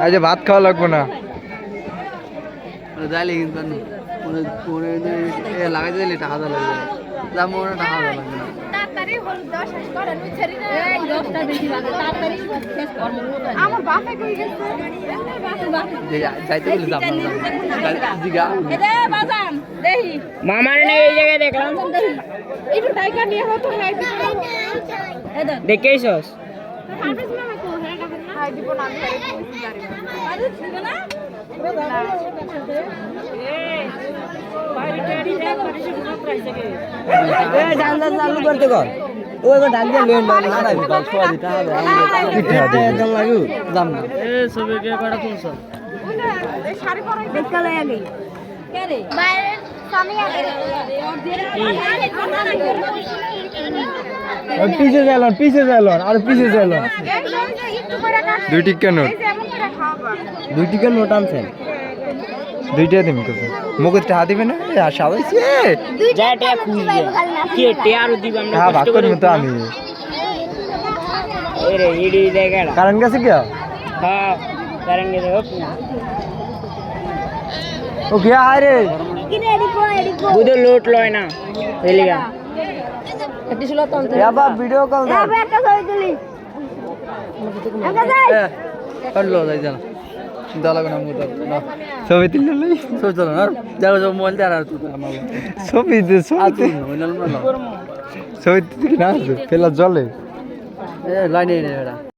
আজ ভাত খাওয়া লাগবে না যাইলে কিন্তু লাগাই দিলে টাকা দেওয়া লাগবে দাম মনে টাকা দেওয়া লাগবে না যাইতে বলে দাম মামার নেই এই জায়গায় দেখলাম দেখেছস চালু করতে কর ওই ডাল দিয়ে লেন না বাল ছোয়া দিতে হবে একদম লাগু দাম না এ সবে কে কটা তুলছ এই শাড়ি পরাই দেখতে লাগে কে রে বাইরে সামনে আগে পিছে যাইলন আর পিছে যাইলন দুই টিকা নোট দুই টিকা নোট আনছেন দুইটা দিন কত মুখ টাকা দিবে না আশা হইছে যা টাকা খুঁজবে কি টাকা আর দিব আমরা হ্যাঁ ভাগ করব তো আমি এরে ইডি দেখাড়া কারণ গেছে কি হ্যাঁ करेंगे देखो ओ क्या है रे बुधो लोट लो है ना हेलिगा कति सुला तंत या बा वीडियो कॉल दे कर लो जाई जाना चिंता लगे ना मुझे ना सभी तिल लई सोच लो ना जाओ जो मोबाइल दे रहा तू सभी दे सभी मोबाइल में लो सभी तिल ना पहला जले ए लाइन नहीं है